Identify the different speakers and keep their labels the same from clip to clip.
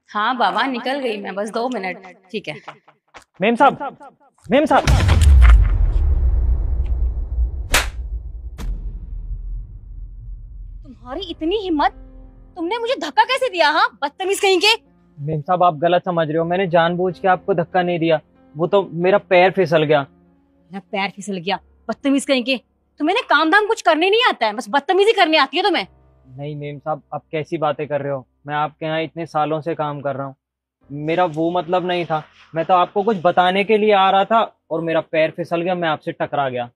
Speaker 1: हाँ बाबा, निकल गई मैं, बस 2 मिनट। ठीक है।
Speaker 2: मेम साहब, मेम साहब।
Speaker 1: तुम्हारी इतनी हिम्मत, तुमने मुझे धक्का कैसे दिया? हाँ, बदतमीज कहीं के।
Speaker 2: मेम साहब, आप गलत समझ रहे हो। मैंने जानबूझ के आपको धक्का नहीं दिया, वो तो मेरा पैर फिसल गया।
Speaker 1: मेरा पैर फिसल गया? बदतमीज कहीं के। तुम्हें ना काम धाम कुछ करने नहीं आता है, बस बदतमीजी करने आती है तुम्हें।
Speaker 2: नहीं मेम साहब, आप कैसी बातें कर रहे हो? मैं आपके यहाँ इतने सालों से काम कर रहा हूँ। मेरा वो मतलब नहीं था। मैं तो आपको कुछ बताने के लिए आ रहा था और मेरा पैर फिसल गया, मैं आपसे टकरा गया।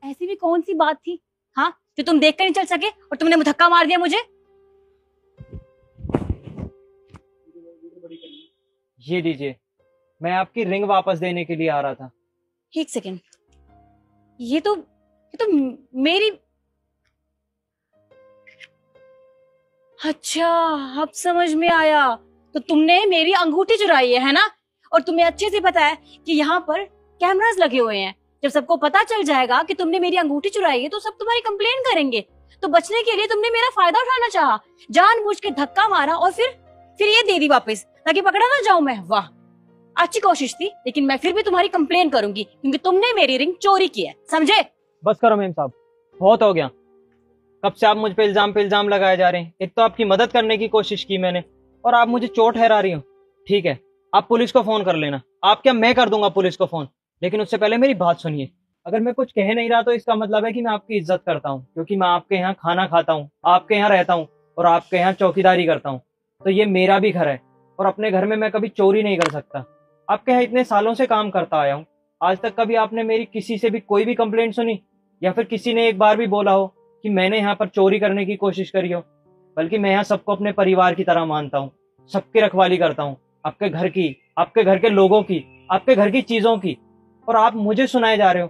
Speaker 1: ऐसी भी कौन सी बात थी, हाँ, जो तुम देख कर नहीं चल सके और तुमने धक्का मार दिया मुझे?
Speaker 2: ये लीजिए, मैं आपकी रिंग वापस देने के लिए आ रहा था।
Speaker 1: एक सेकेंड, ये तो मेरी। अच्छा, अब समझ में आया। तो तुमने मेरी अंगूठी चुराई है ना? और तुम्हें अच्छे से पता है कि यहाँ पर कैमरास लगे हुए हैं। जब सबको पता चल जाएगा कि तुमने मेरी अंगूठी चुराई है तो सब तुम्हारी कंप्लेन करेंगे। तो बचने के लिए तुमने मेरा फायदा उठाना चाहा, जानबूझ के धक्का मारा और फिर ये दे दी वापस ताकि पकड़ा ना जाऊं मैं। वाह, अच्छी कोशिश थी, लेकिन मैं फिर भी तुम्हारी कंप्लेन करूंगी क्योंकि तुमने मेरी रिंग चोरी की है, समझे?
Speaker 2: बस करो मेम साहब, बहुत हो गया। कब से आप मुझ पे इल्जाम लगाए जा रहे हैं। एक तो आपकी मदद करने की कोशिश की मैंने, और आप मुझे चोट ठहरा रही हो। ठीक है, आप पुलिस को फोन कर लेना। आप क्या, मैं कर दूंगा पुलिस को फोन, लेकिन उससे पहले मेरी बात सुनिए। अगर मैं कुछ कह नहीं रहा तो इसका मतलब है कि मैं आपकी इज्जत करता हूँ, क्योंकि मैं आपके यहाँ खाना खाता हूँ, आपके यहाँ रहता हूँ और आपके यहाँ चौकीदारी करता हूँ। तो ये मेरा भी घर है और अपने घर में मैं कभी चोरी नहीं कर सकता। आपके यहाँ इतने सालों से काम करता आया हूँ, आज तक कभी आपने मेरी किसी से भी कोई भी कंप्लेंट सुनी, या फिर किसी ने एक बार भी बोला हो कि मैंने यहाँ पर चोरी करने की कोशिश करी हो? बल्कि मैं यहाँ सबको अपने परिवार की तरह मानता हूँ, सबकी रखवाली करता हूँ, आपके घर की, आपके घर के लोगों की, आपके घर की चीजों की। और आप मुझे सुनाए जा रहे हो।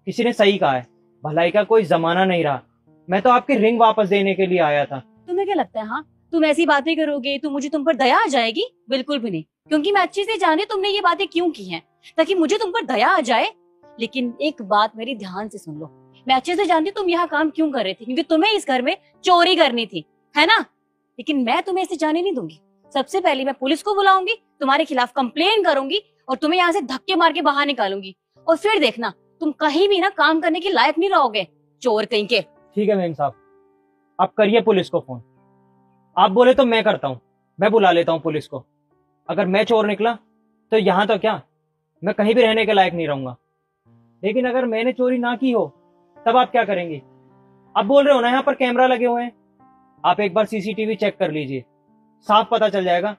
Speaker 2: किसी ने सही कहा है, भलाई का कोई जमाना नहीं रहा। मैं तो आपकी रिंग वापस देने के लिए आया था।
Speaker 1: तुम्हें क्या लगता है, हाँ, तुम ऐसी बातें करोगे तो मुझे तुम पर दया आ जाएगी? बिल्कुल भी नहीं, क्योंकि मैं अच्छे से जाने तुमने ये बातें क्यों की हैं, ताकि मुझे तुम पर दया आ जाए। लेकिन एक बात मेरी ध्यान से सुन लो, मैं अच्छे से जानती तुम यहाँ काम क्यों कर रहे थे, क्योंकि तुम्हें इस घर में चोरी करनी थी, है ना? लेकिन मैं तुम्हें इसे जाने नहीं दूंगी। सबसे पहले मैं पुलिस को बुलाऊंगी, तुम्हारे खिलाफ कंप्लेन करूंगी और तुम्हें यहाँ से धक्के मार के बाहर निकालूंगी। और फिर देखना, तुम कहीं भी ना काम करने के लायक नहीं रहोगे, चोर कहीं के।
Speaker 2: ठीक है मेम साहब, आप करिए पुलिस को फोन। आप बोले तो मैं करता हूँ, मैं बुला लेता हूँ पुलिस को। अगर मैं चोर निकला तो यहाँ तो क्या, मैं कहीं भी रहने के लायक नहीं रहूंगा। लेकिन अगर मैंने चोरी ना की हो तब आप क्या करेंगे? आप बोल रहे हो ना यहाँ पर कैमरा लगे हुए हैं, आप एक बार सीसीटीवी चेक कर लीजिए, साफ पता चल जाएगा